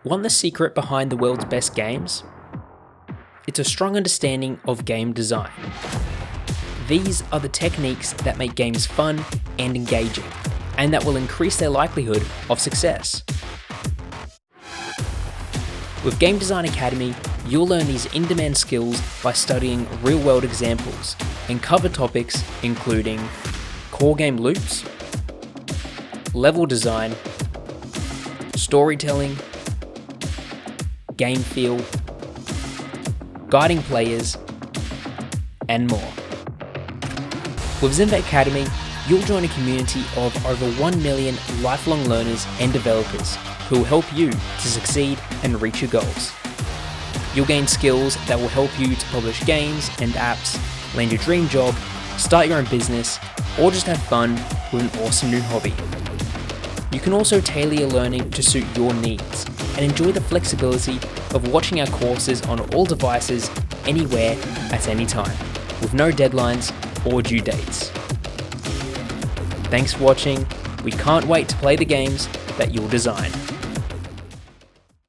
Want the secret behind the world's best games? It's a strong understanding of game design. These are the techniques that make games fun and engaging, and that will increase their likelihood of success. With Game Design Academy, you'll learn these in-demand skills by studying real-world examples and cover topics including core game loops, level design, storytelling, game feel, guiding players, and more. With Zenva Academy, you'll join a community of over 1 million lifelong learners and developers who will help you to succeed and reach your goals. You'll gain skills that will help you to publish games and apps, land your dream job, start your own business, or just have fun with an awesome new hobby. You can also tailor your learning to suit your needs and enjoy the flexibility of watching our courses on all devices, anywhere, at any time, with no deadlines or due dates. Thanks for watching. We can't wait to play the games that you'll design.